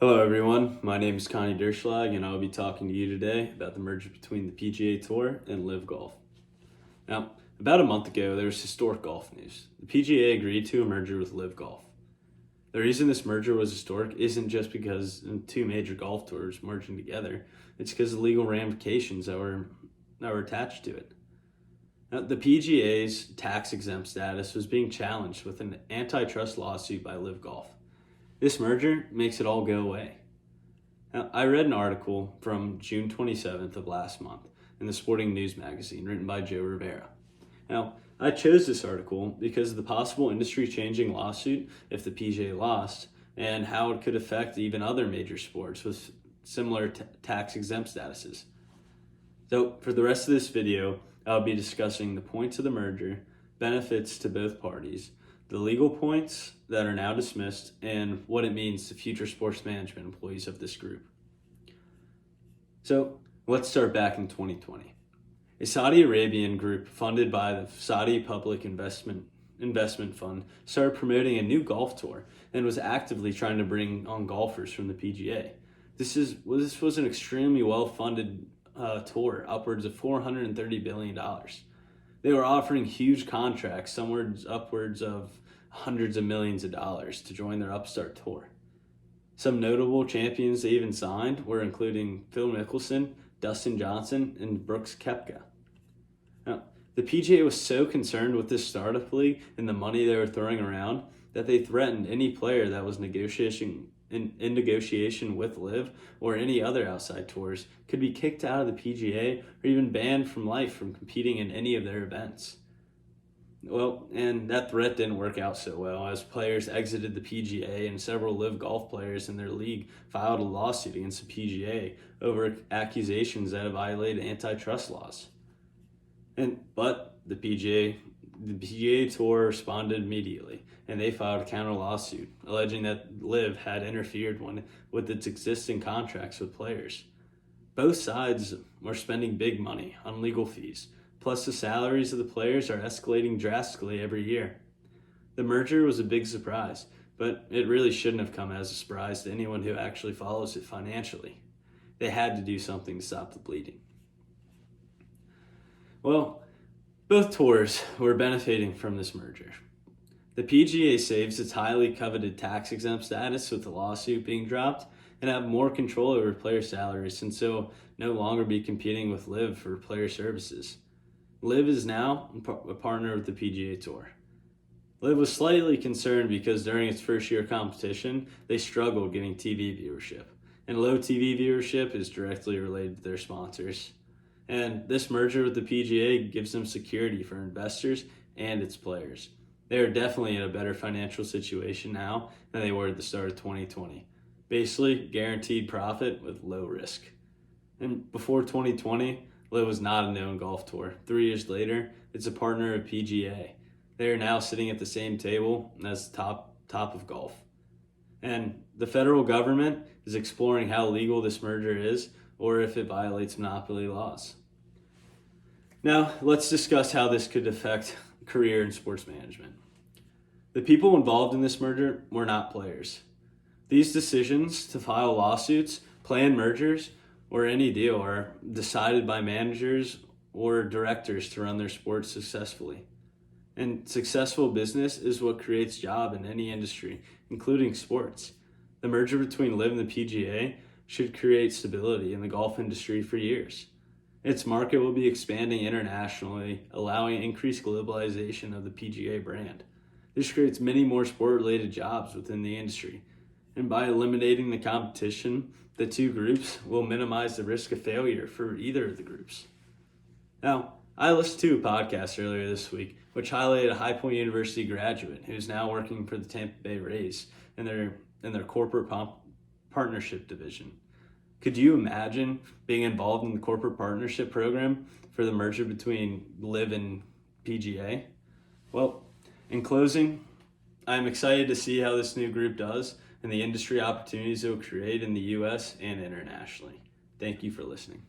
Hello everyone, my name is Connie Derschlag and I'll be talking to you today about the merger between the PGA Tour and LIV Golf. Now, about a month ago there was historic golf news. The PGA agreed to a merger with LIV Golf. The reason this merger was historic isn't just because two major golf tours merging together, it's because of the legal ramifications that were attached to it. Now, the PGA's tax-exempt status was being challenged with an antitrust lawsuit by LIV Golf. This merger makes it all go away. Now, I read an article from June 27th of last month in the Sporting News magazine written by Joe Rivera. Now, I chose this article because of the possible industry-changing lawsuit if the PGA lost and how it could affect even other major sports with similar tax-exempt statuses. So for the rest of this video, I'll be discussing the points of the merger, benefits to both parties, the legal points that are now dismissed, and what it means to future sports management employees of this group. So let's start back in 2020. A Saudi Arabian group funded by the Saudi Public Investment Fund started promoting a new golf tour and was actively trying to bring on golfers from the PGA. This was an extremely well-funded tour, upwards of $430 billion. They were offering huge contracts, upwards of hundreds of millions of dollars to join their upstart tour. Some notable champions they even signed were including Phil Mickelson, Dustin Johnson, and Brooks Koepka. Now, the PGA was so concerned with this startup league and the money they were throwing around that they threatened any player that was in negotiation with LIV or any other outside tours could be kicked out of the PGA or even banned from life from competing in any of their events. Well, and that threat didn't work out so well as players exited the PGA and several LIV Golf players in their league filed a lawsuit against the PGA over accusations that violated antitrust laws. But the PGA Tour responded immediately, and they filed a counter lawsuit alleging that LIV had interfered with its existing contracts with players. Both sides are spending big money on legal fees, plus the salaries of the players are escalating drastically every year. The merger was a big surprise, but it really shouldn't have come as a surprise to anyone who actually follows it financially. They had to do something to stop the bleeding. Well, both tours were benefiting from this merger. The PGA saves its highly coveted tax-exempt status with the lawsuit being dropped and have more control over player salaries since they'll no longer be competing with LIV for player services. LIV is now a partner with the PGA Tour. LIV was slightly concerned because during its first year competition, they struggled getting TV viewership. And low TV viewership is directly related to their sponsors. And this merger with the PGA gives them security for investors and its players. They are definitely in a better financial situation now than they were at the start of 2020. Basically, guaranteed profit with low risk. And before 2020, LIV was not a known golf tour. 3 years later, it's a partner of PGA. They are now sitting at the same table as the top of golf. And the federal government is exploring how legal this merger is or if it violates monopoly laws. Now, let's discuss how this could affect career in sports management. The people involved in this merger were not players. These decisions to file lawsuits, plan mergers, or any deal are decided by managers or directors to run their sports successfully. And successful business is what creates jobs in any industry, including sports. The merger between LIV and the PGA should create stability in the golf industry for years. Its market will be expanding internationally, allowing increased globalization of the PGA brand. This creates many more sport-related jobs within the industry. And by eliminating the competition, the two groups will minimize the risk of failure for either of the groups. Now, I listened to a podcast earlier this week which highlighted a High Point University graduate who is now working for the Tampa Bay Rays in their corporate partnership division. Could you imagine being involved in the corporate partnership program for the merger between LIV and PGA? Well, in closing, I'm excited to see how this new group does and the industry opportunities it will create in the U.S. and internationally. Thank you for listening.